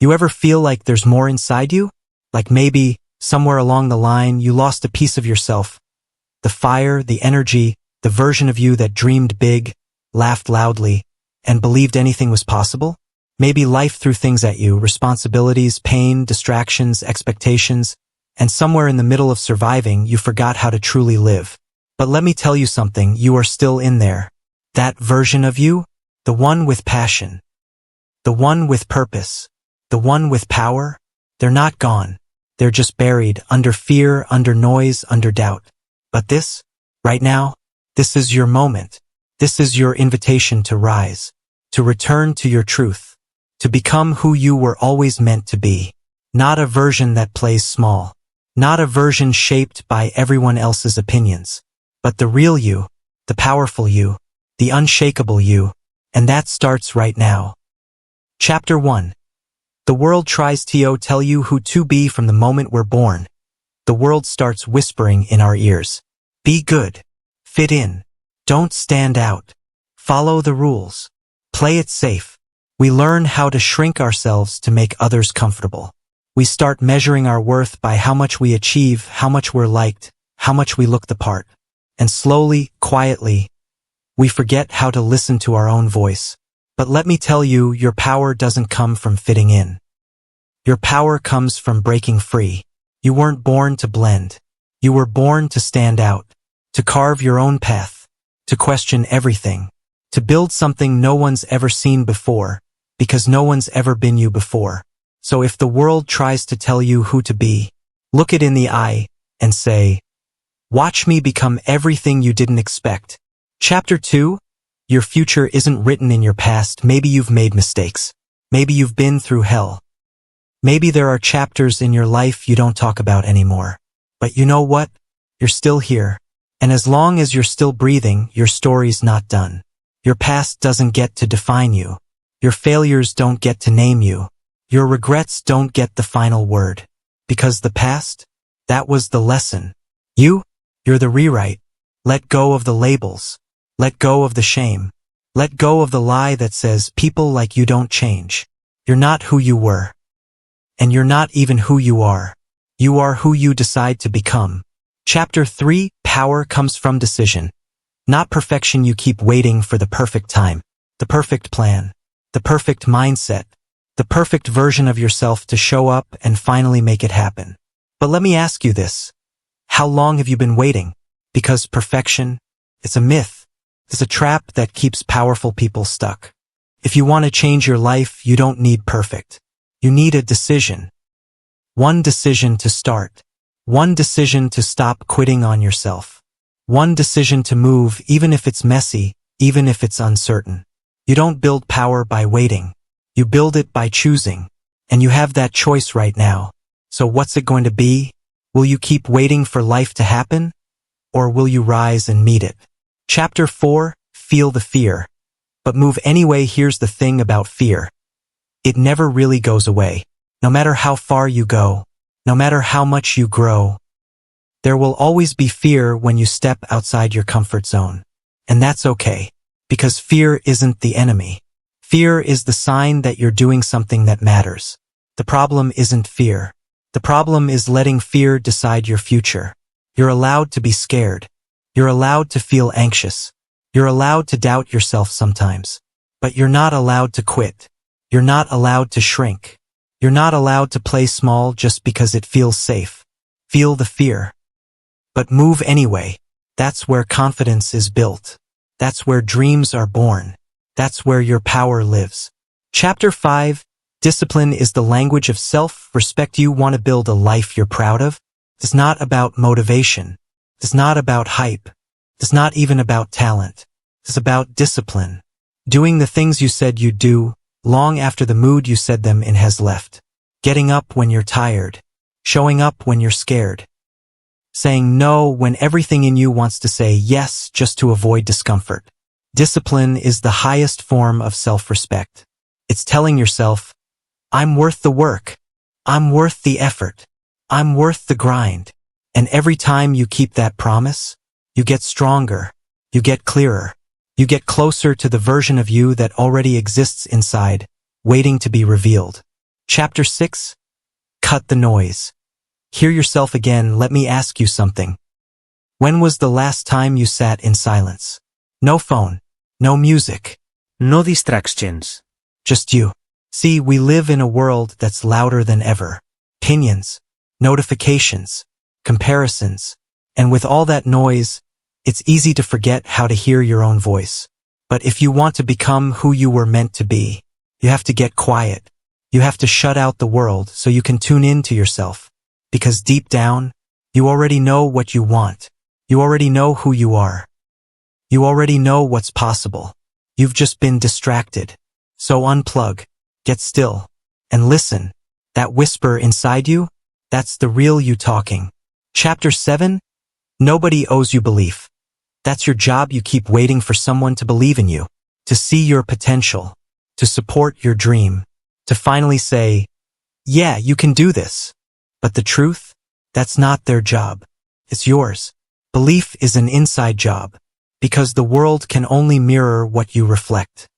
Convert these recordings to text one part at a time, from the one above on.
You ever feel like there's more inside you? Like maybe, somewhere along the line, you lost a piece of yourself. The fire, the energy, the version of you that dreamed big, laughed loudly, and believed anything was possible? Maybe life threw things at you, responsibilities, pain, distractions, expectations, and somewhere in the middle of surviving, you forgot how to truly live. But let me tell you something, you are still in there. That version of you, the one with passion, the one with purpose, the one with power, they're not gone. They're just buried under fear, under noise, under doubt. But this, right now, this is your moment. This is your invitation to rise, to return to your truth, to become who you were always meant to be. Not a version that plays small, not a version shaped by everyone else's opinions, but the real you, the powerful you, the unshakable you, and that starts right now. Chapter 1. The world tries to tell you who to be from the moment we're born. The world starts whispering in our ears. Be good. Fit in. Don't stand out. Follow the rules. Play it safe. We learn how to shrink ourselves to make others comfortable. We start measuring our worth by how much we achieve, how much we're liked, how much we look the part. And slowly, quietly, we forget how to listen to our own voice. But let me tell you, your power doesn't come from fitting in. Your power comes from breaking free. You weren't born to blend. You were born to stand out, to carve your own path, to question everything, to build something no one's ever seen before, because no one's ever been you before. So if the world tries to tell you who to be, look it in the eye and say, watch me become everything you didn't expect. Chapter 2. Your future isn't written in your past. Maybe you've made mistakes. Maybe you've been through hell. Maybe there are chapters in your life you don't talk about anymore. But you know what? You're still here. And as long as you're still breathing, your story's not done. Your past doesn't get to define you. Your failures don't get to name you. Your regrets don't get the final word. Because the past, that was the lesson. You're the rewrite. Let go of the labels. Let go of the shame. Let go of the lie that says people like you don't change. You're not who you were. And you're not even who you are. You are who you decide to become. Chapter 3. Power comes from decision. Not perfection. You keep waiting for the perfect time, the perfect plan, the perfect mindset, the perfect version of yourself to show up and finally make it happen. But let me ask you this. How long have you been waiting? Because perfection, it's a myth. It's a trap that keeps powerful people stuck. If you want to change your life, you don't need perfect. You need a decision. One decision to start. One decision to stop quitting on yourself. One decision to move, even if it's messy, even if it's uncertain. You don't build power by waiting. You build it by choosing. And you have that choice right now. So what's it going to be? Will you keep waiting for life to happen? Or will you rise and meet it? Chapter 4. Feel the fear. But move anyway. Here's the thing about fear. It never really goes away. No matter how far you go, no matter how much you grow, there will always be fear when you step outside your comfort zone. And that's okay, because fear isn't the enemy. Fear is the sign that you're doing something that matters. The problem isn't fear. The problem is letting fear decide your future. You're allowed to be scared. You're allowed to feel anxious. You're allowed to doubt yourself sometimes. But you're not allowed to quit. You're not allowed to shrink. You're not allowed to play small just because it feels safe. Feel the fear. But move anyway. That's where confidence is built. That's where dreams are born. That's where your power lives. Chapter 5. Discipline is the language of self-respect. You want to build a life you're proud of? It's not about motivation. It's not about hype. It's not even about talent. It's about discipline. Doing the things you said you'd do, long after the mood you said them in has left. Getting up when you're tired. Showing up when you're scared. Saying no when everything in you wants to say yes just to avoid discomfort. Discipline is the highest form of self-respect. It's telling yourself, I'm worth the work. I'm worth the effort. I'm worth the grind. And every time you keep that promise, you get stronger. You get clearer. You get closer to the version of you that already exists inside, waiting to be revealed. Chapter 6. Cut the noise. Hear yourself again. Let me ask you something. When was the last time you sat in silence? No phone. No music. No distractions. Just you. See, we live in a world that's louder than ever. Opinions, notifications, comparisons. And with all that noise, it's easy to forget how to hear your own voice. But if you want to become who you were meant to be, you have to get quiet. You have to shut out the world so you can tune in to yourself. Because deep down, you already know what you want. You already know who you are. You already know what's possible. You've just been distracted. So unplug, get still, and listen. That whisper inside you, that's the real you talking. Chapter 7. Nobody owes you belief. That's your job. You keep waiting for someone to believe in you, to see your potential, to support your dream, to finally say, yeah, you can do this. But the truth? That's not their job. It's yours. Belief is an inside job, because the world can only mirror what you reflect.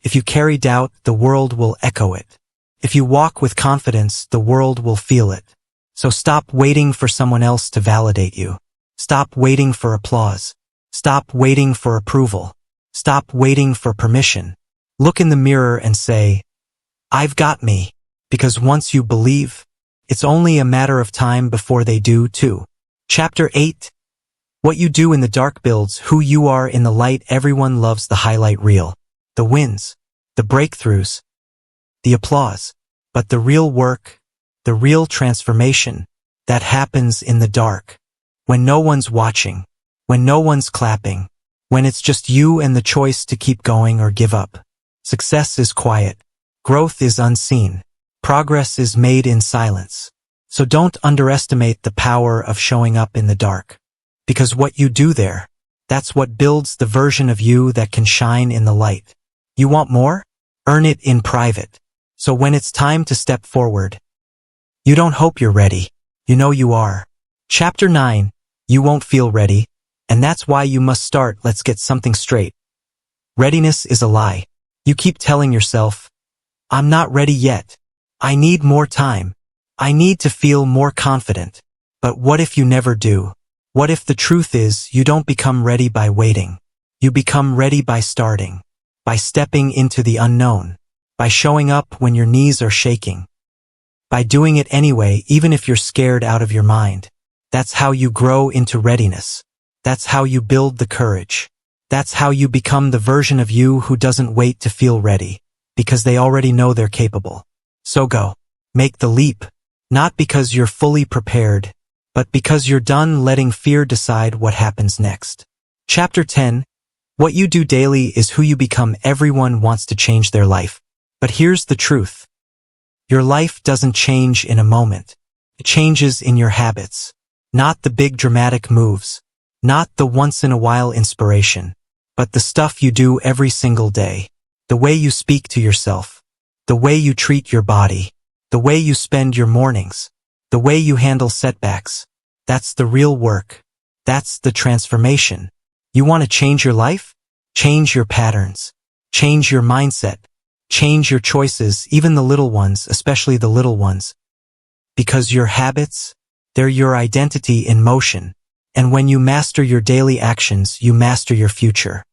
If you carry doubt, the world will echo it. If you walk with confidence, the world will feel it. So stop waiting for someone else to validate you. Stop waiting for applause. Stop waiting for approval. Stop waiting for permission. Look in the mirror and say, I've got me. Because once you believe, it's only a matter of time before they do too. Chapter 8. What you do in the dark builds who you are in the light. Everyone loves the highlight reel, the wins, the breakthroughs, the applause. But the real work, the real transformation, that happens in the dark. When no one's watching, when no one's clapping, when it's just you and the choice to keep going or give up. Success is quiet. Growth is unseen. Progress is made in silence. So don't underestimate the power of showing up in the dark. Because what you do there, that's what builds the version of you that can shine in the light. You want more? Earn it in private. So when it's time to step forward, you don't hope you're ready. You know you are. Chapter 9. You won't feel ready, and that's why you must start. Let's get something straight. Readiness is a lie. You keep telling yourself, I'm not ready yet. I need more time. I need to feel more confident. But what if you never do? What if the truth is you don't become ready by waiting? You become ready by starting, by stepping into the unknown, by showing up when your knees are shaking, by doing it anyway even if you're scared out of your mind. That's how you grow into readiness. That's how you build the courage. That's how you become the version of you who doesn't wait to feel ready, because they already know they're capable. So go. Make the leap. Not because you're fully prepared, but because you're done letting fear decide what happens next. Chapter 10. What you do daily is who you become. Everyone wants to change their life. But here's the truth. Your life doesn't change in a moment. It changes in your habits. Not the big dramatic moves. Not the once-in-a-while inspiration. But the stuff you do every single day. The way you speak to yourself. The way you treat your body. The way you spend your mornings. The way you handle setbacks. That's the real work. That's the transformation. You want to change your life? Change your patterns. Change your mindset. Change your choices, even the little ones, especially the little ones. Because your habits, they're your identity in motion. And when you master your daily actions, you master your future.